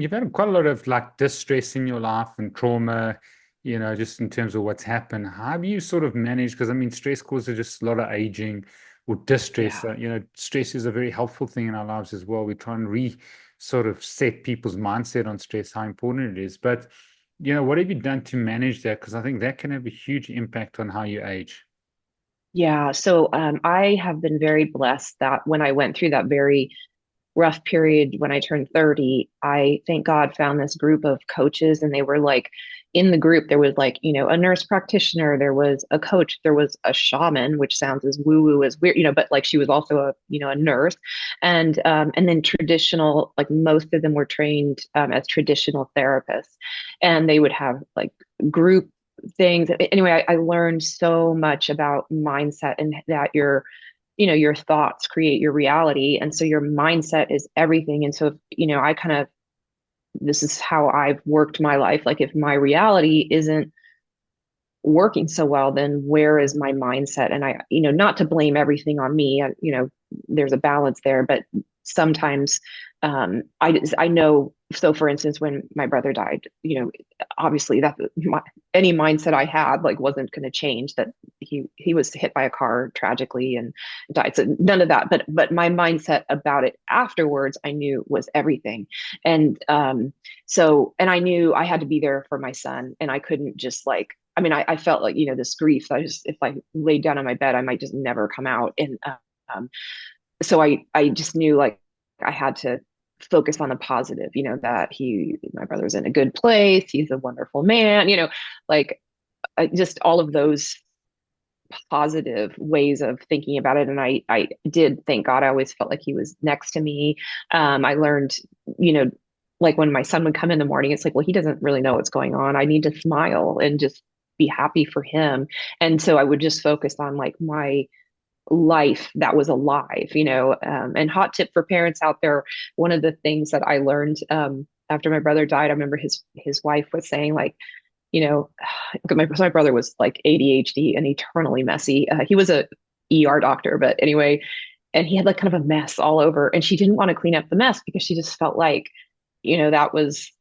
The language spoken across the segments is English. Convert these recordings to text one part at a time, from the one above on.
you've had quite a lot of like distress in your life and trauma, just in terms of what's happened. How have you sort of managed? Because I mean, stress causes just a lot of aging or distress. Yeah. Stress is a very helpful thing in our lives as well. We try and sort of set people's mindset on stress, how important it is. But, what have you done to manage that? Because I think that can have a huge impact on how you age. Yeah. So I have been very blessed that when I went through that very rough period when I turned 30, I thank God found this group of coaches, and they were like, in the group, there was like, a nurse practitioner, there was a coach, there was a shaman, which sounds as woo-woo as weird, but like she was also a nurse. And then traditional, like most of them were trained as traditional therapists. And they would have like group things. Anyway, I learned so much about mindset and that your thoughts create your reality. And so your mindset is everything. And so, I kind of, this is how I've worked my life. Like if my reality isn't working so well, then where is my mindset? And not to blame everything on me, there's a balance there, but sometimes I know. So for instance, when my brother died, obviously any mindset I had like wasn't going to change, that he was hit by a car tragically and died. So none of that, but my mindset about it afterwards, I knew was everything. And I knew I had to be there for my son, and I couldn't just like, I mean, I felt like, this grief. If I laid down on my bed, I might just never come out. And um, so I just knew like I had to focus on the positive, that my brother's in a good place. He's a wonderful man, like just all of those positive ways of thinking about it. And I did, thank God, I always felt like he was next to me. I learned, you know, like when my son would come in the morning, it's like, well, he doesn't really know what's going on. I need to smile and just be happy for him. And so I would just focus on like my life that was alive, and hot tip for parents out there. One of the things that I learned after my brother died, I remember his wife was saying like, you know, my brother was like ADHD and eternally messy. He was a ER doctor, but anyway, and he had like kind of a mess all over, and she didn't want to clean up the mess because she just felt like, that was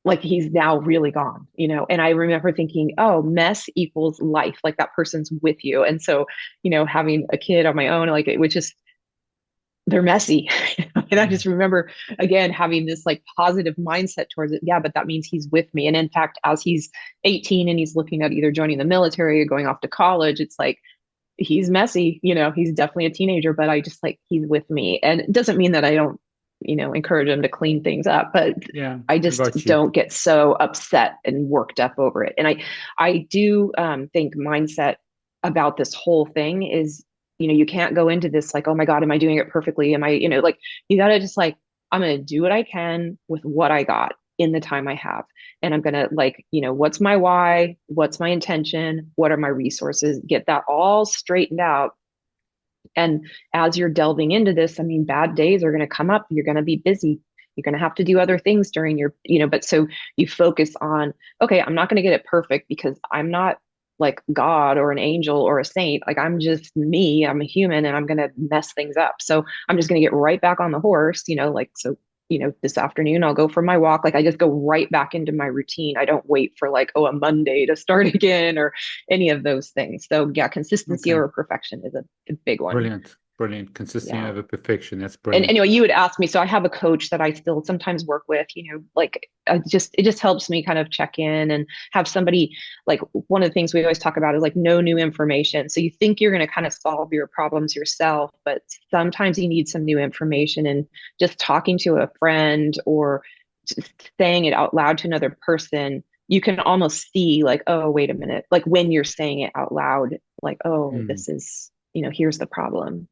like he's now really gone. And I remember thinking, oh, mess equals life, like that person's with you. And so, having a kid on my own, like it was just, they're messy. And I Mm. just remember again having this like positive mindset towards it. Yeah, but that means he's with me. And in fact, as he's 18 and he's looking at either joining the military or going off to college, it's like he's messy, he's definitely a teenager, but I just like he's with me. And it doesn't mean that I don't, encourage him to clean things up, but Yeah, I I just got you. don't get so upset and worked up over it. And I do think mindset about this whole thing is, you can't go into this like, oh my God, am I doing it perfectly? Am I, like you got to just like, I'm going to do what I can with what I got in the time I have. And I'm going to like, what's my why? What's my intention? What are my resources? Get that all straightened out. And as you're delving into this, I mean, bad days are going to come up. You're going to be busy. You're going to have to do other things during your, but so you focus on, okay, I'm not going to get it perfect because I'm not like God or an angel or a saint. Like I'm just me, I'm a human, and I'm going to mess things up. So I'm just going to get right back on the horse, like, so, this afternoon I'll go for my walk. Like I just go right back into my routine. I don't wait for like, oh, a Monday to start again or any of those things. So yeah, consistency Okay. over perfection is a big one. Brilliant. Brilliant. Consistency Yeah. over perfection. That's And brilliant. anyway, you would ask me. So I have a coach that I still sometimes work with, like it just helps me kind of check in and have somebody like one of the things we always talk about is like no new information. So you think you're going to kind of solve your problems yourself, but sometimes you need some new information, and just talking to a friend or just saying it out loud to another person, you can almost see like, oh, wait a minute. Like when you're saying it out loud, like, oh, Mm. this is, here's the problem.